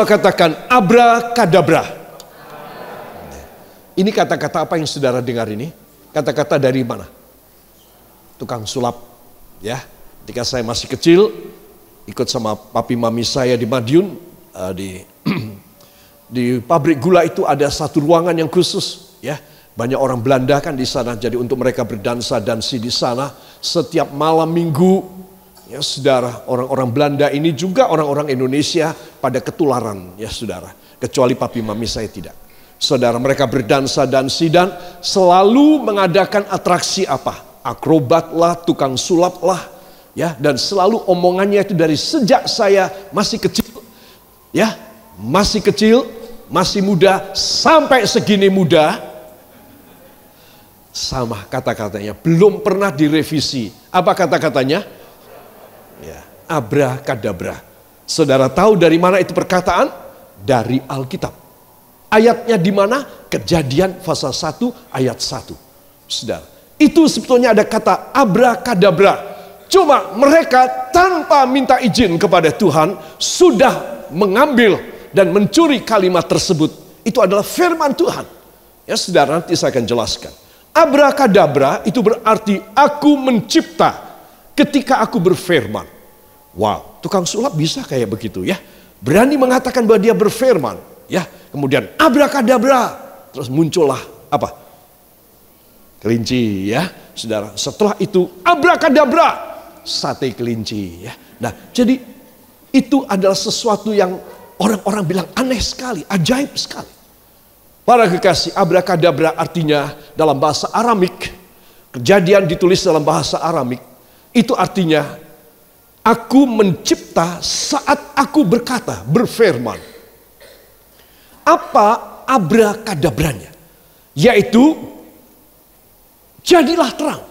Semua katakan abrakadabra. Ini kata-kata apa yang saudara dengar ini? Kata-kata dari mana? Tukang sulap. Ya, ketika saya masih kecil, ikut sama papi mami saya di Madiun, di pabrik gula itu ada satu ruangan yang khusus. Ya, banyak orang Belanda kan di sana, jadi untuk mereka berdansa-dansi di sana setiap malam minggu. Ya saudara, orang-orang Belanda ini juga orang-orang Indonesia pada ketularan ya saudara. Kecuali papi mami saya tidak. Saudara, mereka berdansa-dansi dan selalu mengadakan atraksi apa? Akrobat lah, tukang sulap lah. Ya, dan selalu omongannya itu dari sejak saya masih kecil. Ya, masih kecil, masih muda, sampai segini muda. Sama kata-katanya, belum pernah direvisi. Apa kata-katanya? Ya, abrakadabra. Saudara tahu dari mana itu perkataan? Dari Alkitab. Ayatnya di mana? Kejadian pasal 1 ayat 1. Saudara, itu sebetulnya ada kata abrakadabra. Cuma mereka tanpa minta izin kepada Tuhan sudah mengambil dan mencuri kalimat tersebut. Itu adalah firman Tuhan. Ya saudara, nanti saya akan jelaskan. Abrakadabra itu berarti aku mencipta ketika aku berfirman. Wow, tukang sulap bisa kayak begitu ya. Berani mengatakan bahwa dia berfirman. Ya, kemudian abrakadabra. Terus muncullah apa? Kelinci ya, saudara. Setelah itu abrakadabra, sate kelinci ya. Nah, jadi itu adalah sesuatu yang orang-orang bilang aneh sekali, ajaib sekali. Para kekasih, abrakadabra artinya dalam bahasa Aramik, Kejadian ditulis dalam bahasa Aramik, itu artinya aku mencipta saat aku berkata, berfirman. Apa abrakadabranya? Yaitu jadilah terang.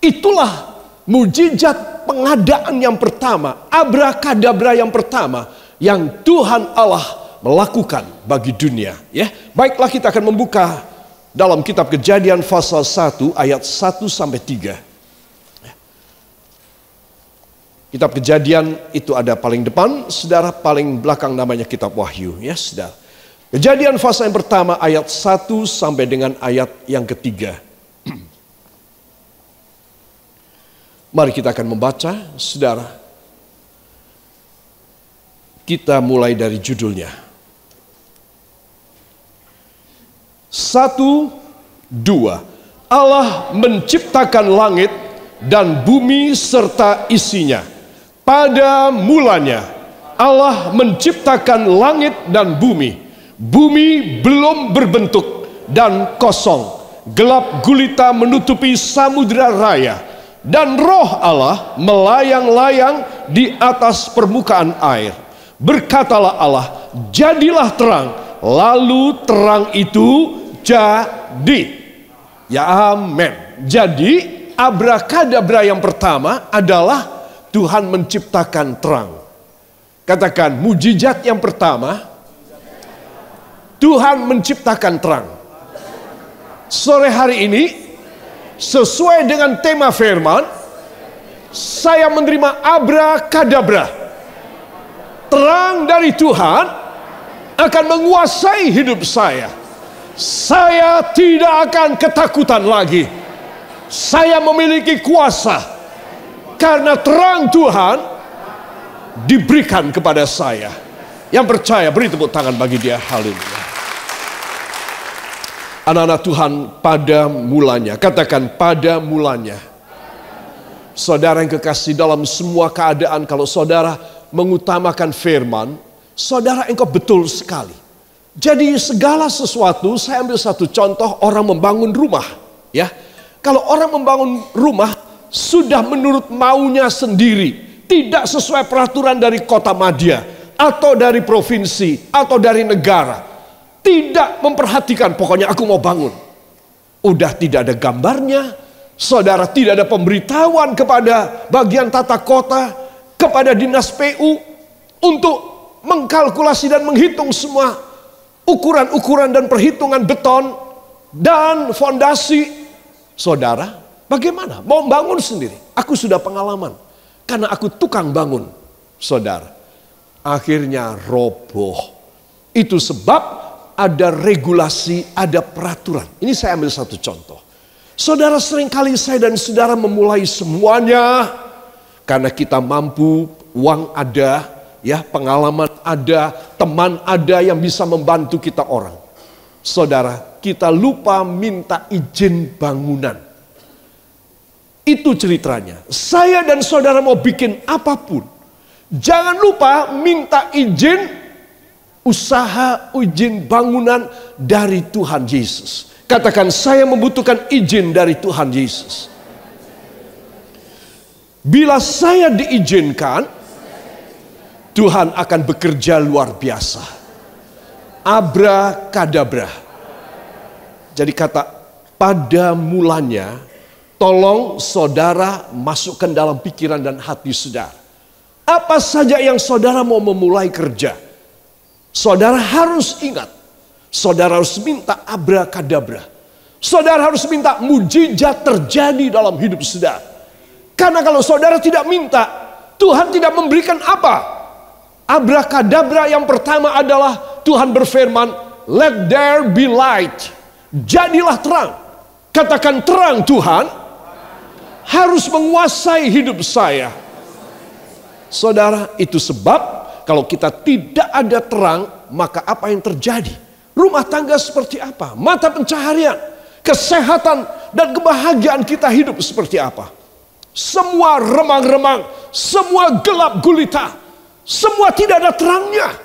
Itulah mujizat pengadaan yang pertama, abrakadabra yang pertama yang Tuhan Allah melakukan bagi dunia. Ya, baiklah kita akan membuka dalam kitab Kejadian pasal 1 ayat 1 sampai 3. Kitab Kejadian itu ada paling depan, saudara, paling belakang namanya kitab Wahyu, ya saudara. Kejadian pasal yang pertama ayat 1 sampai dengan ayat yang ketiga. Mari kita akan membaca, saudara. Kita mulai dari judulnya. 1, 2. Allah menciptakan langit dan bumi serta isinya. Pada mulanya Allah menciptakan langit dan bumi. Bumi belum berbentuk dan kosong. Gelap gulita menutupi samudera raya. Dan roh Allah melayang-layang di atas permukaan air. Berkatalah Allah, jadilah terang. Lalu terang itu jadi. Ya amin. Jadi abrakadabra yang pertama adalah Tuhan menciptakan terang. Katakan, mujizat yang pertama, Tuhan menciptakan terang. Sore hari ini, sesuai dengan tema firman, saya menerima abrakadabra. Terang dari Tuhan akan menguasai hidup saya. Saya tidak akan ketakutan lagi. Saya memiliki kuasa. Karena terang Tuhan diberikan kepada saya. Yang percaya, beri tepuk tangan bagi dia. Haleluya. Anak-anak Tuhan, pada mulanya. Katakan, pada mulanya. Saudara yang kekasih, dalam semua keadaan, kalau saudara mengutamakan firman, saudara engkau betul sekali. Jadi segala sesuatu, saya ambil satu contoh, orang membangun rumah. Ya, kalau orang membangun rumah, sudah menurut maunya sendiri. Tidak sesuai peraturan dari kota Madya, atau dari provinsi, atau dari negara. Tidak memperhatikan, pokoknya aku mau bangun. Udah tidak ada gambarnya. Saudara, tidak ada pemberitahuan kepada bagian tata kota, kepada dinas PU, untuk mengkalkulasi dan menghitung semua ukuran-ukuran dan perhitungan beton dan fondasi. Saudara, bagaimana? Mau bangun sendiri. Aku sudah pengalaman. Karena aku tukang bangun, saudara. akhirnya roboh. Itu sebab ada regulasi, ada peraturan. Ini saya ambil satu contoh. Saudara, seringkali saya dan saudara memulai semuanya karena kita mampu, uang ada, ya, pengalaman ada, teman ada yang bisa membantu kita orang. Saudara, kita lupa minta izin bangunan. Itu ceritanya. Saya dan saudara mau bikin apapun, jangan lupa minta izin usaha, izin bangunan dari Tuhan Yesus. Katakan, saya membutuhkan izin dari Tuhan Yesus. Bila saya diizinkan, Tuhan akan bekerja luar biasa. Abrakadabra. Jadi kata pada mulanya, tolong saudara masukkan dalam pikiran dan hati saudara. Apa saja yang saudara mau memulai kerja, saudara harus ingat. Saudara harus minta abrakadabra. Saudara harus minta mujizat terjadi dalam hidup saudara. Karena kalau saudara tidak minta, Tuhan tidak memberikan apa? Abrakadabra yang pertama adalah Tuhan berfirman, let there be light. Jadilah terang. Katakan, terang Tuhan harus menguasai hidup saya. Saudara, itu sebab kalau kita tidak ada terang, maka apa yang terjadi? Rumah tangga seperti apa? Mata pencaharian, kesehatan dan kebahagiaan kita hidup seperti apa? Semua remang-remang, semua gelap gulita, semua tidak ada terangnya.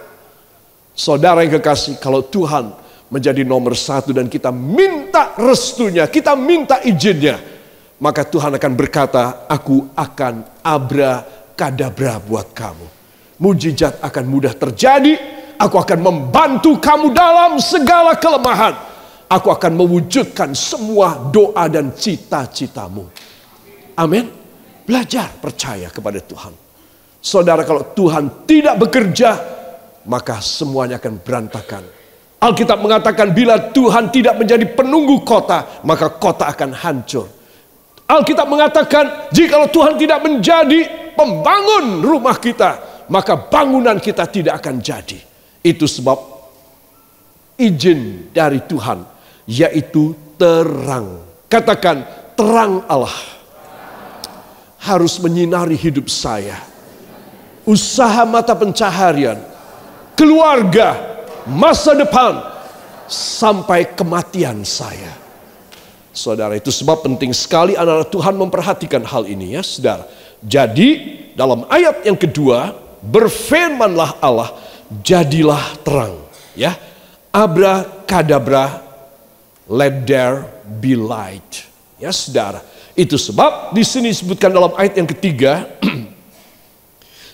Saudara yang kekasih, kalau Tuhan menjadi nomor satu dan kita minta restunya, kita minta izinnya, maka Tuhan akan berkata, aku akan abrakadabra buat kamu. Mujizat akan mudah terjadi. Aku akan membantu kamu dalam segala kelemahan. Aku akan mewujudkan semua doa dan cita-citamu. Amin. Belajar percaya kepada Tuhan. Saudara, kalau Tuhan tidak bekerja, maka semuanya akan berantakan. Alkitab mengatakan bila Tuhan tidak menjadi penunggu kota, maka kota akan hancur. Alkitab mengatakan jikalau Tuhan tidak menjadi pembangun rumah kita, maka bangunan kita tidak akan jadi. Itu sebab izin dari Tuhan, yaitu terang. Katakan, terang Allah harus menyinari hidup saya. Usaha mata pencaharian, keluarga, masa depan, sampai kematian saya. Saudara, itu sebab penting sekali anak-anak Tuhan memperhatikan hal ini, ya saudara. Jadi dalam ayat yang kedua, berfirmanlah Allah, jadilah terang, ya. Abrakadabra, let there be light. Ya saudara, itu sebab di sini disebutkan dalam ayat yang ketiga,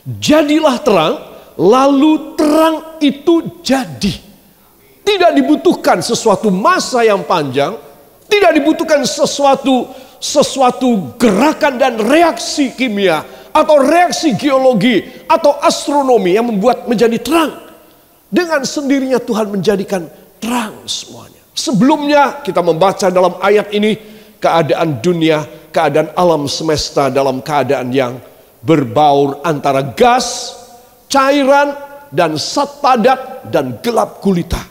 jadilah terang, lalu terang itu jadi. Tidak dibutuhkan sesuatu masa yang panjang, tidak dibutuhkan sesuatu gerakan dan reaksi kimia atau reaksi geologi atau astronomi yang membuat menjadi terang. Dengan sendirinya Tuhan menjadikan terang semuanya. Sebelumnya kita membaca dalam ayat ini keadaan dunia, keadaan alam semesta dalam keadaan yang berbaur antara gas, cairan, dan zat padat dan gelap gulita.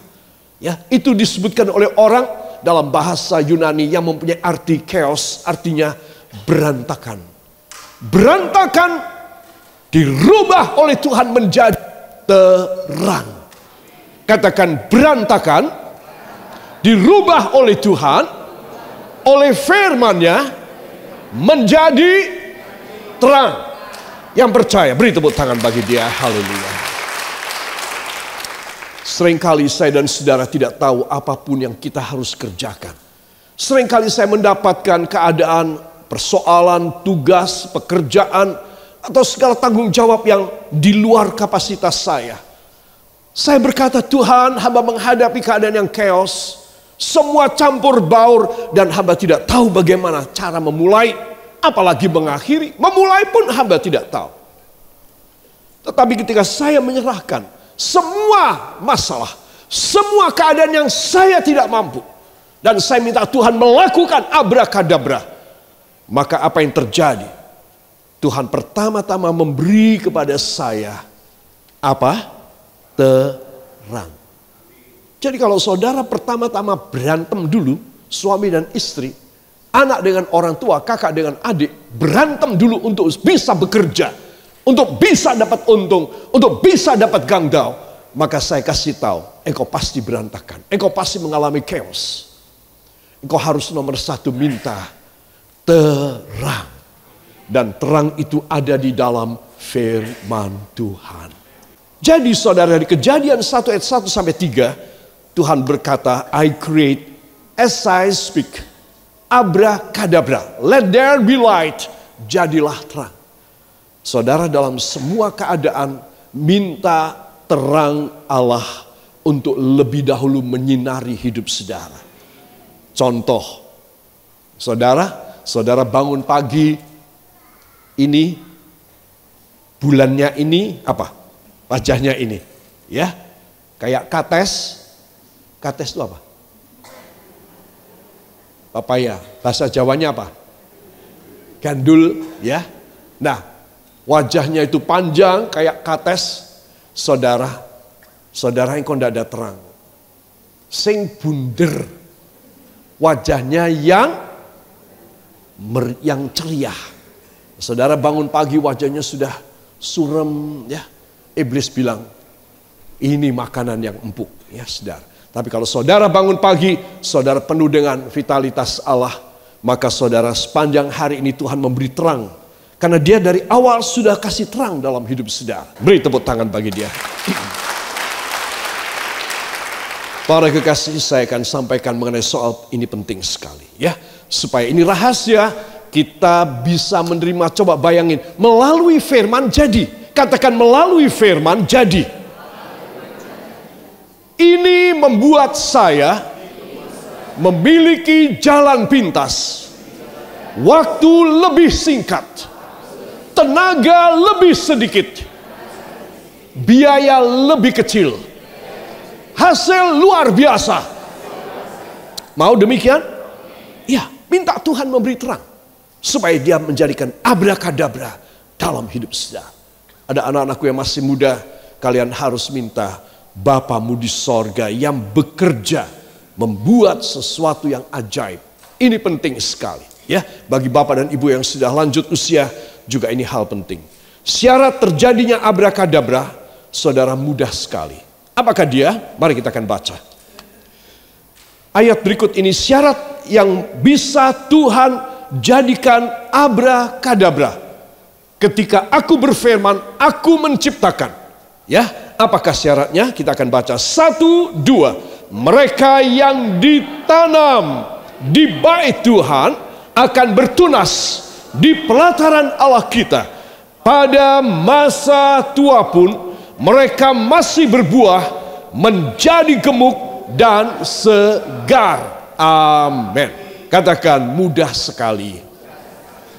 Ya, itu disebutkan oleh orang dalam bahasa Yunani yang mempunyai arti chaos, artinya berantakan. Berantakan dirubah oleh Tuhan menjadi terang. Katakan, berantakan dirubah oleh Tuhan, oleh firman-Nya menjadi terang. Yang percaya beri tepuk tangan bagi dia. Haleluya. Seringkali saya dan saudara tidak tahu apapun yang kita harus kerjakan. Seringkali saya mendapatkan keadaan, persoalan, tugas, pekerjaan, atau segala tanggung jawab yang di luar kapasitas saya. Saya berkata, Tuhan, hamba menghadapi keadaan yang chaos, semua campur baur, dan hamba tidak tahu bagaimana cara memulai, apalagi mengakhiri. Memulai pun hamba tidak tahu. Tetapi ketika saya menyerahkan semua masalah, semua keadaan yang saya tidak mampu, dan saya minta Tuhan melakukan abrakadabra, maka apa yang terjadi? Tuhan pertama-tama memberi kepada saya apa? Terang. Jadi kalau saudara pertama-tama berantem dulu, suami dan istri, anak dengan orang tua, kakak dengan adik, berantem dulu untuk bisa bekerja, untuk bisa dapat untung, untuk bisa dapat gangdau, maka saya kasih tahu, engkau pasti berantakan, engkau pasti mengalami chaos. Engkau harus nomor satu minta terang. Dan terang itu ada di dalam firman Tuhan. Jadi saudara, di Kejadian 1 ayat 1 sampai 3, Tuhan berkata, I create as I speak. Abrakadabra, let there be light. Jadilah terang. Saudara, dalam semua keadaan minta terang Allah untuk lebih dahulu menyinari hidup saudara. Contoh, saudara bangun pagi ini, bulannya ini apa? Wajahnya ini, ya, kayak kates. Kates itu apa? Papaya. Bahasa Jawanya apa? Gandul, ya. Nah, wajahnya itu panjang kayak kates. Saudara engkau tidak ada terang. Sing bunder. Wajahnya yang ceria. Saudara bangun pagi wajahnya sudah surem, ya. Iblis bilang, ini makanan yang empuk, ya saudara. Tapi kalau saudara bangun pagi, saudara penuh dengan vitalitas Allah, maka saudara sepanjang hari ini Tuhan memberi terang. Karena dia dari awal sudah kasih terang dalam hidup saudara. Beri tepuk tangan bagi dia. Para kekasih, saya akan sampaikan mengenai soal ini penting sekali, ya. Supaya ini rahasia, kita bisa menerima, coba bayangin, melalui firman jadi. Katakan melalui firman jadi. Ini membuat saya memiliki jalan pintas, waktu lebih singkat, tenaga lebih sedikit, biaya lebih kecil, hasil luar biasa. Mau demikian? Ya, minta Tuhan memberi terang supaya dia menjadikan abrakadabra dalam hidup saudara. Ada anak-anakku yang masih muda, kalian harus minta Bapamu di sorga yang bekerja membuat sesuatu yang ajaib. Ini penting sekali, ya. Bagi bapak dan ibu yang sudah lanjut usia juga ini hal penting. Syarat terjadinya abrakadabra, saudara, mudah sekali. Apakah dia? Mari kita akan baca. Ayat berikut ini syarat yang bisa Tuhan jadikan abrakadabra. Ketika aku berfirman, aku menciptakan. Ya, apakah syaratnya? Kita akan baca 1, 2. Mereka yang ditanam di bait Tuhan akan bertunas di pelataran Allah kita. Pada masa tua pun mereka masih berbuah, menjadi gemuk dan segar. Amin. Katakan, mudah sekali.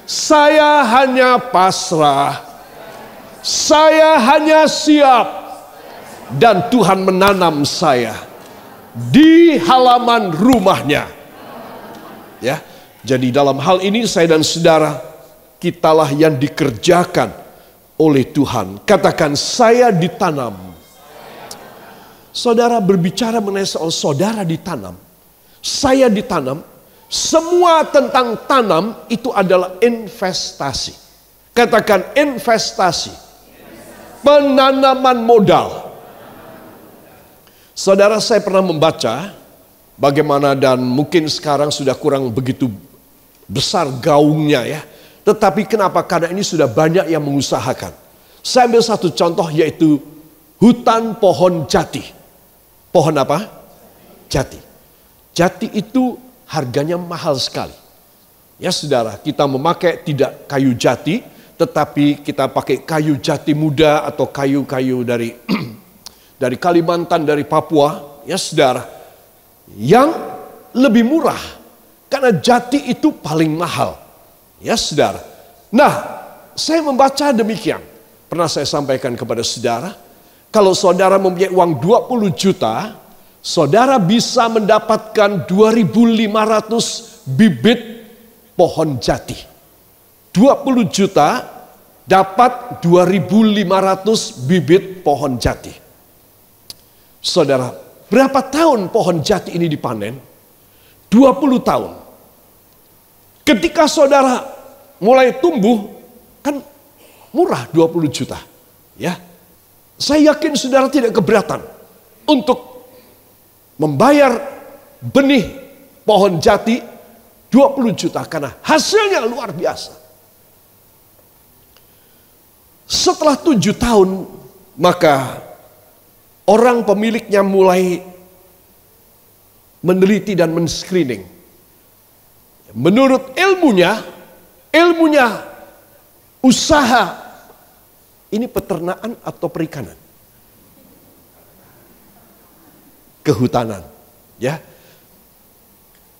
Saya hanya pasrah. Saya hanya siap, dan Tuhan menanam saya di halaman rumahnya. Ya, jadi dalam hal ini saya dan saudara, kitalah yang dikerjakan oleh Tuhan. Katakan, saya ditanam. Saudara berbicara mengenai soal saudara ditanam. Saya ditanam. Semua tentang tanam itu adalah investasi. Katakan investasi. Penanaman modal. Saudara, saya pernah membaca bagaimana, dan mungkin sekarang sudah kurang begitu besar gaungnya, ya. Tetapi kenapa? Karena ini sudah banyak yang mengusahakan. Saya ambil satu contoh, yaitu hutan pohon jati. Pohon apa? Jati. Jati itu harganya mahal sekali. Ya saudara, kita memakai tidak kayu jati, tetapi kita pakai kayu jati muda atau kayu-kayu dari dari Kalimantan, dari Papua, ya saudara, yang lebih murah karena jati itu paling mahal, ya saudara. Nah, saya membaca demikian. Pernah saya sampaikan kepada saudara, kalau saudara mempunyai uang 20 juta, saudara bisa mendapatkan 2.500 bibit pohon jati. 20 juta dapat 2.500 bibit pohon jati. Saudara, berapa tahun pohon jati ini dipanen? 20 tahun. Ketika saudara mulai tumbuh, kan murah 20 juta. Ya, saya yakin saudara tidak keberatan untuk membayar benih pohon jati 20 juta karena hasilnya luar biasa. Setelah 7 tahun, maka orang pemiliknya mulai meneliti dan men-screening. Menurut ilmunya usaha ini peternakan atau perikanan? Kehutanan, ya.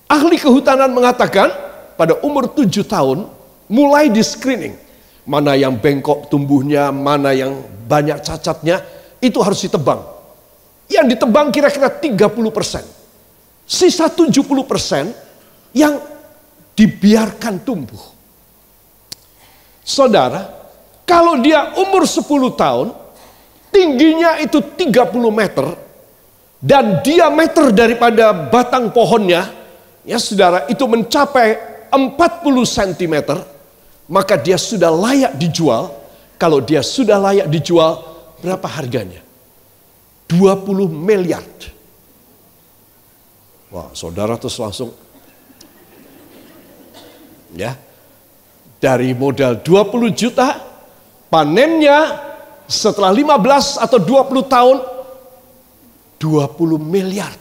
Ahli kehutanan mengatakan pada umur 7 tahun mulai di screening. Mana yang bengkok tumbuhnya, mana yang banyak cacatnya, itu harus ditebang. Yang ditebang kira-kira 30%. Sisa 70% yang dibiarkan tumbuh. Saudara, kalau dia umur 10 tahun, tingginya itu 30 meter, dan diameter daripada batang pohonnya, ya saudara, itu mencapai 40 cm, maka dia sudah layak dijual. Kalau dia sudah layak dijual, berapa harganya? 20 miliar. Wah, saudara terus langsung, ya, dari modal 20 juta, panennya setelah 15 atau 20 tahun, 20 miliar.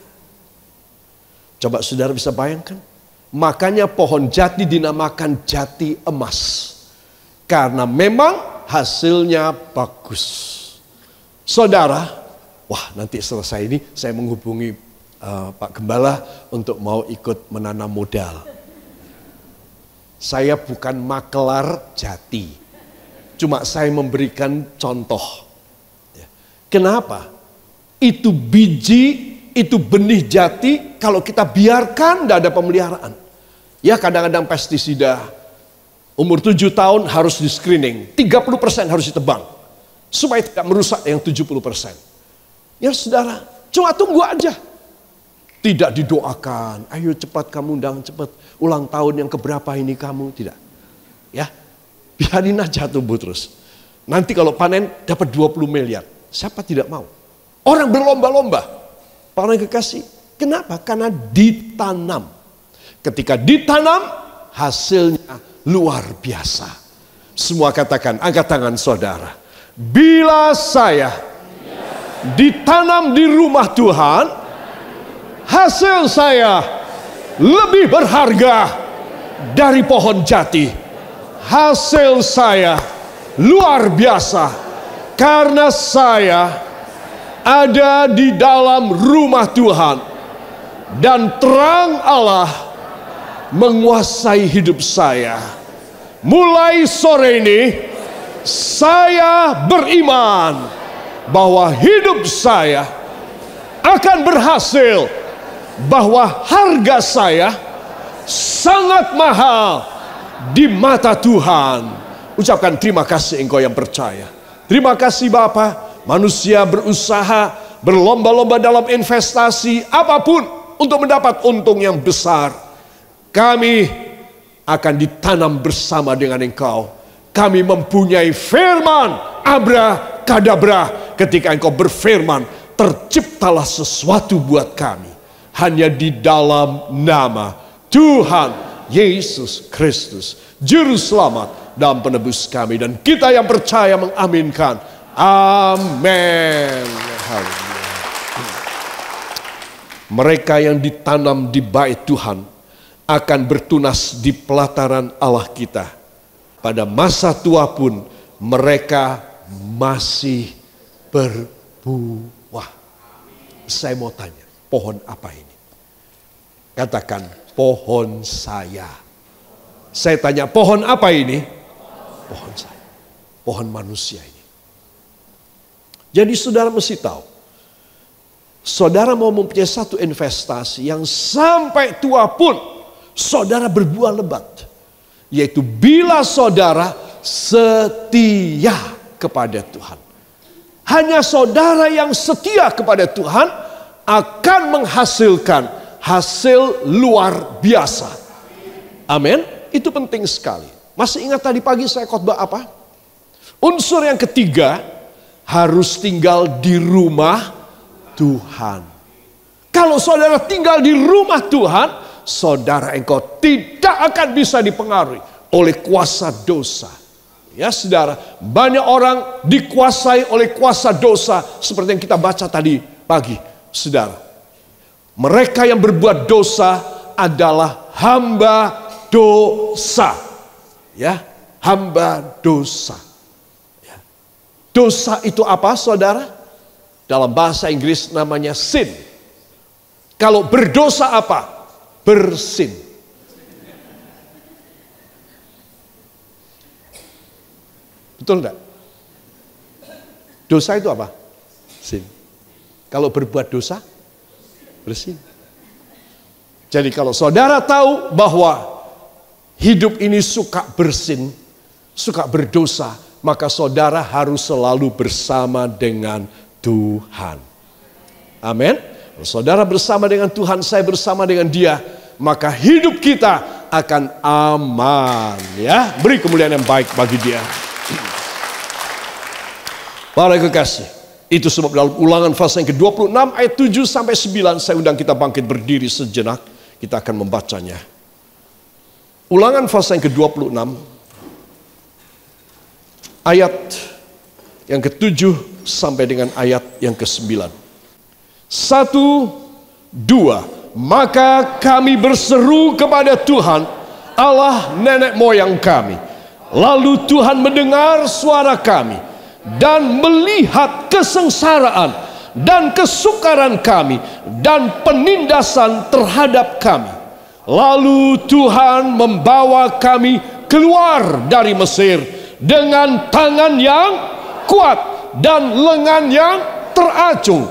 Coba saudara bisa bayangkan. Makanya pohon jati dinamakan jati emas. Karena memang hasilnya bagus. Saudara, wah nanti selesai ini saya menghubungi Pak Gembala untuk mau ikut menanam modal. Saya bukan makelar jati. Cuma saya memberikan contoh. Kenapa? Itu biji, itu benih jati, kalau kita biarkan tidak ada pemeliharaan. Ya kadang-kadang pestisida, umur 7 tahun harus di screening, 30% harus ditebang. Supaya tidak merusak yang 70%. Ya saudara, cuma tunggu aja. Tidak didoakan, ayo cepat kamu undang, cepat ulang tahun yang keberapa ini kamu, tidak. Ya, biarin aja tumbuh terus. Nanti kalau panen dapat 20 miliar, siapa tidak mau? Orang berlomba-lomba. Para kekasih, kenapa? Karena ditanam. Ketika ditanam, hasilnya luar biasa. Semua katakan, angkat tangan saudara. Bila saya ditanam di rumah Tuhan, hasil saya lebih berharga dari pohon jati. Hasil saya luar biasa karena saya ada di dalam rumah Tuhan dan terang Allah menguasai hidup saya. Mulai sore ini saya beriman bahwa hidup saya akan berhasil, bahwa harga saya sangat mahal di mata Tuhan. Ucapkan terima kasih engkau yang percaya. Terima kasih Bapa. Manusia berusaha berlomba-lomba dalam investasi apapun untuk mendapat untung yang besar. Kami akan ditanam bersama dengan engkau. Kami mempunyai firman abrakadabra. Ketika engkau berfirman, terciptalah sesuatu buat kami. Hanya di dalam nama Tuhan Yesus Kristus, Juru Selamat dan Penebus kami. Dan kita yang percaya mengaminkan. Amin. Mereka yang ditanam di bait Tuhan akan bertunas di pelataran Allah kita. Pada masa tua pun mereka masih berbuah. Saya mau tanya, pohon apa ini? Katakan, pohon saya. Saya tanya, pohon apa ini? Pohon saya. Pohon manusia ini. Jadi saudara mesti tahu, saudara mau mempunyai satu investasi yang sampai tua pun saudara berbuah lebat. Yaitu bila saudara setia kepada Tuhan. Hanya saudara yang setia kepada Tuhan akan menghasilkan hasil luar biasa. Amin. Itu penting sekali. Masih ingat tadi pagi saya khotbah apa? Unsur yang ketiga, harus tinggal di rumah Tuhan. Kalau saudara tinggal di rumah Tuhan, saudara engkau tidak akan bisa dipengaruhi oleh kuasa dosa. Ya saudara, banyak orang dikuasai oleh kuasa dosa seperti yang kita baca tadi pagi, saudara. Mereka yang berbuat dosa adalah hamba dosa. Ya, hamba dosa. Ya. Dosa itu apa, saudara? Dalam bahasa Inggris namanya sin. Kalau berdosa apa? Bersin. Betul enggak? Dosa itu apa? Sin. Kalau berbuat dosa, bersin. Jadi kalau saudara tahu bahwa hidup ini suka bersin, suka berdosa, maka saudara harus selalu bersama dengan Tuhan. Amin. Kalau saudara bersama dengan Tuhan, saya bersama dengan Dia, maka hidup kita akan aman. Ya, beri kemuliaan yang baik bagi Dia. Para kekasih, itu sebab dalam Ulangan pasal yang ke-26 ayat 7 sampai 9 saya undang kita bangkit berdiri sejenak, kita akan membacanya. Ulangan pasal yang ke-26 ayat yang ke-7 sampai dengan ayat yang ke-9. 1, 2. Maka kami berseru kepada Tuhan Allah nenek moyang kami. Lalu Tuhan mendengar suara kami dan melihat kesengsaraan dan kesukaran kami dan penindasan terhadap kami. Lalu Tuhan membawa kami keluar dari Mesir dengan tangan yang kuat dan lengan yang teracung,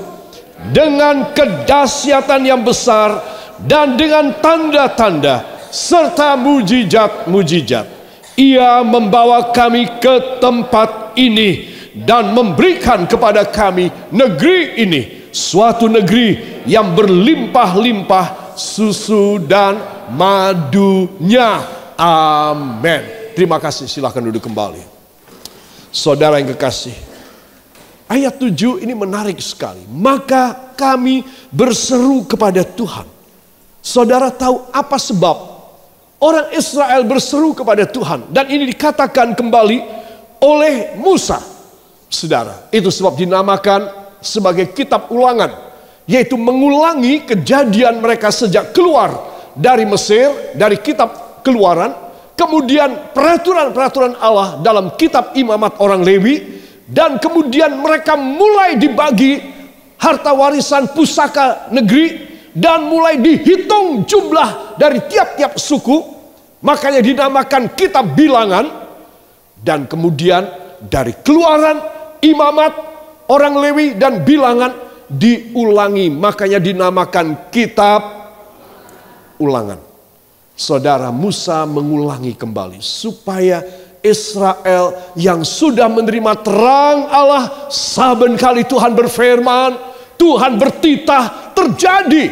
dengan kedahsyatan yang besar dan dengan tanda-tanda serta mujizat-mujizat. Ia membawa kami ke tempat ini dan memberikan kepada kami negeri ini, suatu negeri yang berlimpah-limpah susu dan madunya. Amin. Terima kasih, silakan duduk kembali. Saudara yang kekasih, ayat 7 ini menarik sekali. Maka kami berseru kepada Tuhan. Saudara tahu apa sebab orang Israel berseru kepada Tuhan? Dan ini dikatakan kembali oleh Musa. Saudara, itu sebab dinamakan sebagai kitab ulangan, yaitu mengulangi kejadian mereka sejak keluar dari Mesir, dari kitab Keluaran, kemudian peraturan-peraturan Allah dalam kitab Imamat orang Lewi, dan kemudian mereka mulai dibagi harta warisan pusaka negeri dan mulai dihitung jumlah dari tiap-tiap suku, makanya dinamakan kitab Bilangan. Dan kemudian dari Keluaran, Imamat, orang Lewi, dan Bilangan diulangi, makanya dinamakan kitab Ulangan. Saudara, Musa mengulangi kembali supaya Israel yang sudah menerima terang Allah, saben kali Tuhan berfirman, Tuhan bertitah, terjadi,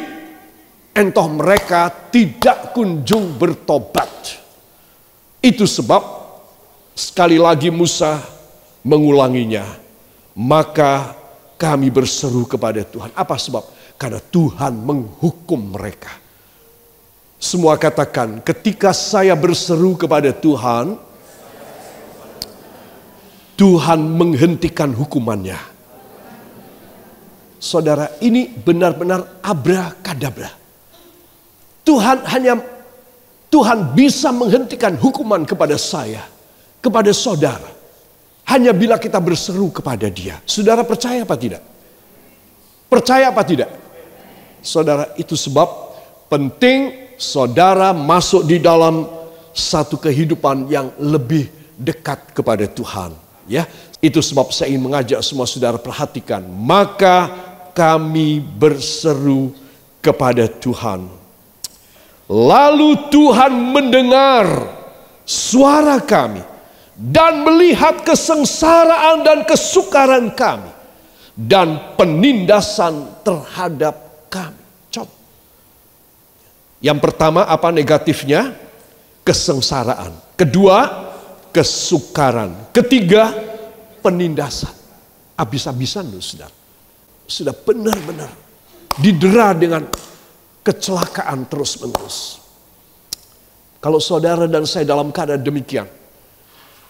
entah mereka tidak kunjung bertobat. Itu sebab sekali lagi Musa mengulanginya. Maka kami berseru kepada Tuhan. Apa sebab? Karena Tuhan menghukum mereka. Semua katakan, ketika saya berseru kepada Tuhan, Tuhan menghentikan hukumannya. Saudara, ini benar-benar abrakadabra. Tuhan bisa menghentikan hukuman kepada saya, kepada saudara, hanya bila kita berseru kepada Dia. Saudara percaya apa tidak? Percaya apa tidak? Saudara, itu sebab penting saudara masuk di dalam satu kehidupan yang lebih dekat kepada Tuhan. Ya, itu sebab saya ingin mengajak semua saudara perhatikan. Maka kami berseru kepada Tuhan. Lalu Tuhan mendengar suara kami dan melihat kesengsaraan dan kesukaran kami dan penindasan terhadap kami. Coba. Yang pertama apa negatifnya? Kesengsaraan. Kedua, kesukaran. Ketiga, penindasan. Habis-habisan loh saudara. Sudah benar-benar didera dengan kecelakaan terus-menerus. Kalau saudara dan saya dalam keadaan demikian,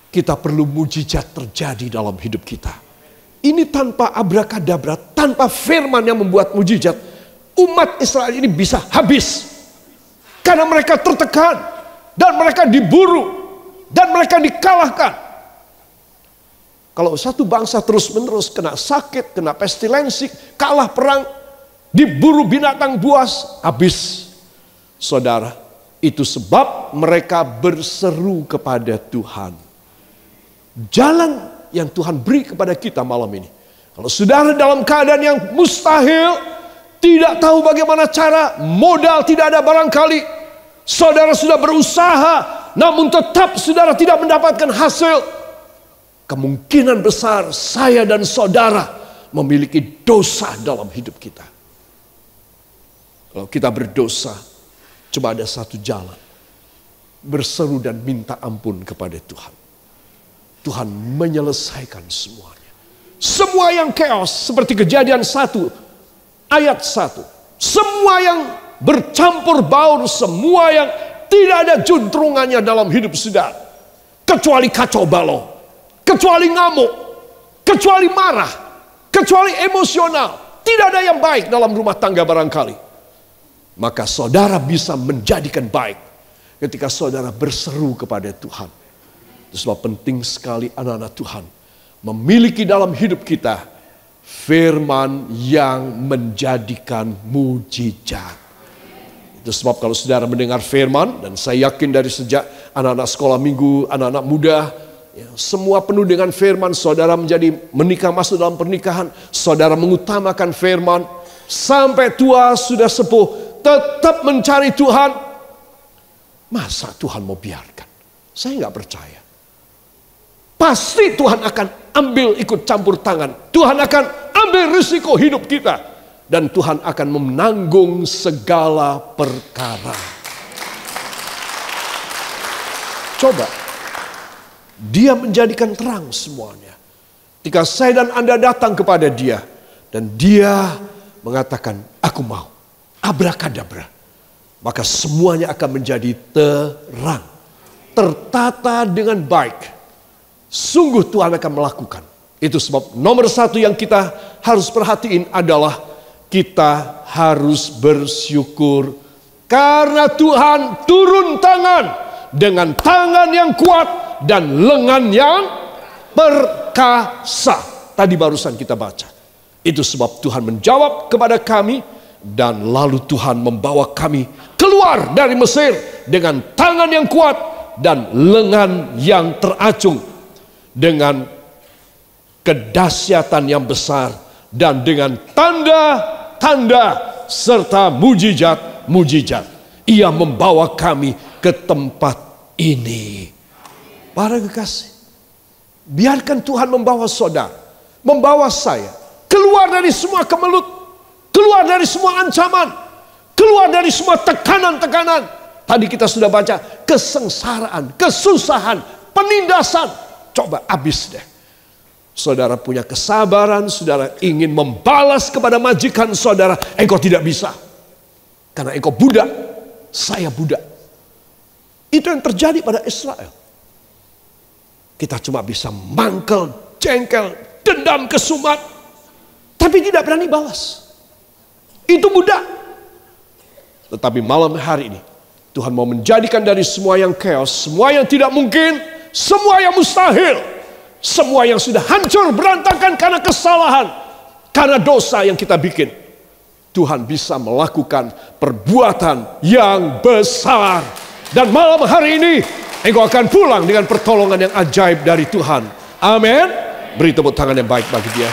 kita perlu mujizat terjadi dalam hidup kita. Ini tanpa abrakadabra, tanpa firman yang membuat mujizat, umat Israel ini bisa habis. Karena mereka tertekan, dan mereka diburu, dan mereka dikalahkan. Kalau satu bangsa terus-menerus kena sakit, kena pestilensi, kalah perang, diburu binatang buas, habis. Saudara, itu sebab mereka berseru kepada Tuhan. Jalan yang Tuhan beri kepada kita malam ini. Kalau saudara dalam keadaan yang mustahil, tidak tahu bagaimana cara, modal tidak ada barangkali, saudara sudah berusaha, namun tetap saudara tidak mendapatkan hasil, kemungkinan besar saya dan saudara memiliki dosa dalam hidup kita. Kalau kita berdosa, cuma ada satu jalan. Berseru dan minta ampun kepada Tuhan. Tuhan menyelesaikan semuanya. Semua yang chaos seperti Kejadian 1 ayat 1. Semua yang bercampur baur, semua yang tidak ada juntrungannya dalam hidup saudara. Kecuali kacau balau, kecuali ngamuk, kecuali marah, kecuali emosional. Tidak ada yang baik dalam rumah tangga barangkali. Maka saudara bisa menjadikan baik ketika saudara berseru kepada Tuhan. Itu sebab penting sekali anak-anak Tuhan memiliki dalam hidup kita firman yang menjadikan mujizat. Itu sebab kalau saudara mendengar firman, dan saya yakin dari sejak anak-anak sekolah minggu, anak-anak muda, ya, semua penuh dengan firman. Saudara menjadi menikah, masuk dalam pernikahan, saudara mengutamakan firman. Sampai tua sudah sepuh, tetap mencari Tuhan. Masa Tuhan mau biarkan? Saya nggak percaya. Pasti Tuhan akan ambil ikut campur tangan. Tuhan akan ambil risiko hidup kita. Dan Tuhan akan menanggung segala perkara. Coba. Dia menjadikan terang semuanya. Ketika saya dan Anda datang kepada dia. Dan dia mengatakan, aku mau. Abrakadabra. Maka semuanya akan menjadi terang. Tertata dengan baik. Sungguh Tuhan akan melakukan. Itu sebab nomor satu yang kita harus perhatiin adalah kita harus bersyukur. Karena Tuhan turun tangan dengan tangan yang kuat dan lengan yang perkasa. Tadi barusan kita baca. Itu sebab Tuhan menjawab kepada kami. Dan lalu Tuhan membawa kami keluar dari Mesir dengan tangan yang kuat dan lengan yang teracung. Dengan kedahsyatan yang besar dan dengan tanda-tanda serta mujizat-mujizat. Ia membawa kami ke tempat ini. Para kekasih, biarkan Tuhan membawa saudara, membawa saya keluar dari semua kemelut, keluar dari semua ancaman, keluar dari semua tekanan-tekanan. Tadi kita sudah baca kesengsaraan, kesusahan, penindasan. Coba habis deh. Saudara punya kesabaran, saudara ingin membalas kepada majikan saudara, engkau tidak bisa. Karena engkau budak, saya budak. Itu yang terjadi pada Israel. Kita cuma bisa mangkel, jengkel, dendam, kesumat, tapi tidak berani balas. Itu budak. Tetapi malam hari ini, Tuhan mau menjadikan dari semua yang chaos, semua yang tidak mungkin, semua yang mustahil, semua yang sudah hancur berantakan karena kesalahan, karena dosa yang kita bikin, Tuhan bisa melakukan perbuatan yang besar. Dan malam hari ini engkau akan pulang dengan pertolongan yang ajaib dari Tuhan. Amin. Beri tepuk tangan yang baik bagi dia.